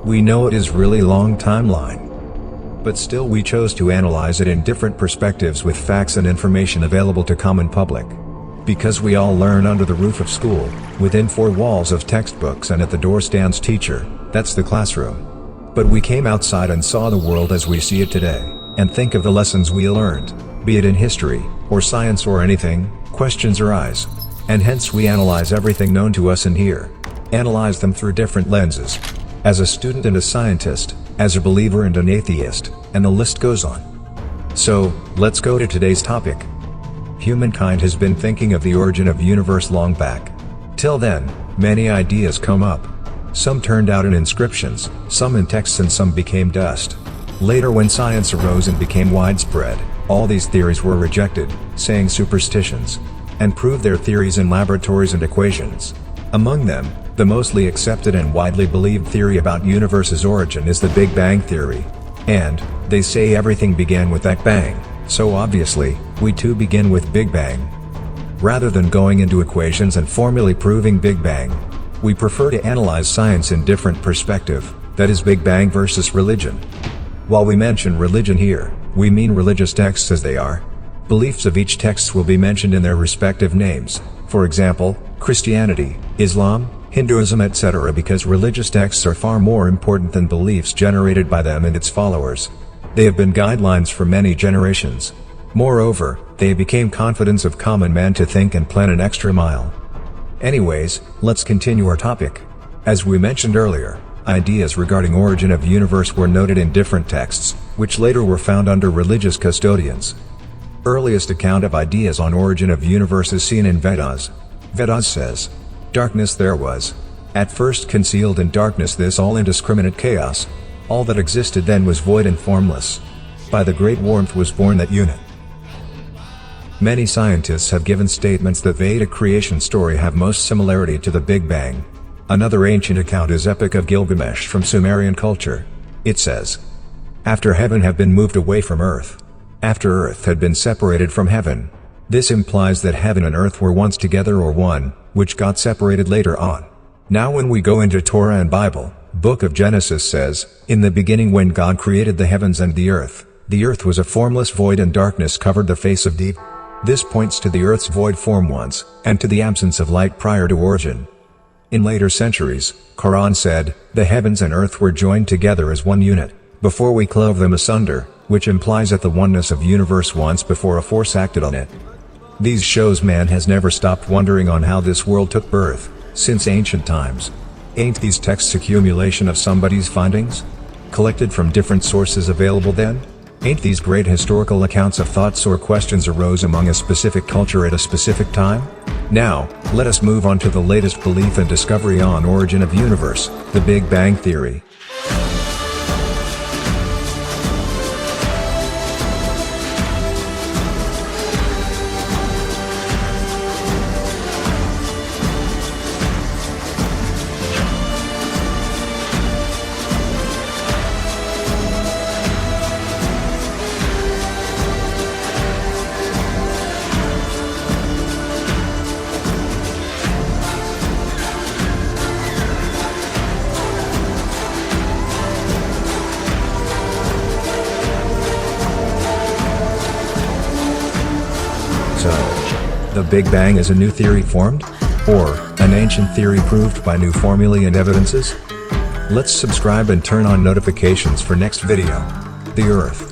We know it is really long timeline. But still we chose to analyze it in different perspectives with facts and information available to common public. Because we all learn under the roof of school, within four walls of textbooks, and at the door stands teacher, that's the classroom. But we came outside and saw the world as we see it today, and think of the lessons we learned, be it in history, or science or anything, questions arise. And hence we analyze everything known to us in here. Analyze them through different lenses. As a student and a scientist, as a believer and an atheist, and the list goes on. So, let's go to today's topic. Humankind has been thinking of the origin of the universe long back. Till then, many ideas come up. Some turned out in inscriptions, some in texts, and some became dust. Later, when science arose and became widespread, all these theories were rejected, saying superstitions, and proved their theories in laboratories and equations. Among them, the mostly accepted and widely believed theory about universe's origin is the Big Bang theory. And, they say everything began with that bang, so obviously, we too begin with Big Bang. Rather than going into equations and formally proving Big Bang, we prefer to analyze science in different perspective, that is Big Bang versus religion. While we mention religion here, we mean religious texts as they are. Beliefs of each text will be mentioned in their respective names, for example, Christianity, Islam, Hinduism, etc., because religious texts are far more important than beliefs generated by them and its followers. They have been guidelines for many generations. Moreover, they became confidence of common man to think and plan an extra mile. Anyways, let's continue our topic. As we mentioned earlier, ideas regarding origin of the universe were noted in different texts, which later were found under religious custodians. Earliest account of ideas on origin of the universe is seen in Vedas. Vedas says, "Darkness there was. At first concealed in darkness this all indiscriminate chaos. All that existed then was void and formless. By the great warmth was born that unit." Many scientists have given statements that Vedic creation story have most similarity to the Big Bang. Another ancient account is Epic of Gilgamesh from Sumerian culture. It says, "After heaven had been moved away from earth. After earth had been separated from heaven." This implies that heaven and earth were once together or one, which got separated later on. Now when we go into Torah and Bible, Book of Genesis says, "In the beginning when God created the heavens and the earth was a formless void and darkness covered the face of deep." This points to the earth's void form once, and to the absence of light prior to origin. In later centuries, Quran said, "The heavens and earth were joined together as one unit, before we clove them asunder," which implies that the oneness of universe once before a force acted on it. These shows man has never stopped wondering on how this world took birth, since ancient times. Ain't these texts accumulation of somebody's findings? Collected from different sources available then? Ain't these great historical accounts of thoughts or questions arose among a specific culture at a specific time? Now, let us move on to the latest belief and discovery on origin of universe, the Big Bang theory. So, the Big Bang is a new theory formed? Or, an ancient theory proved by new formulae and evidences? Let's subscribe and turn on notifications for next video. The Earth.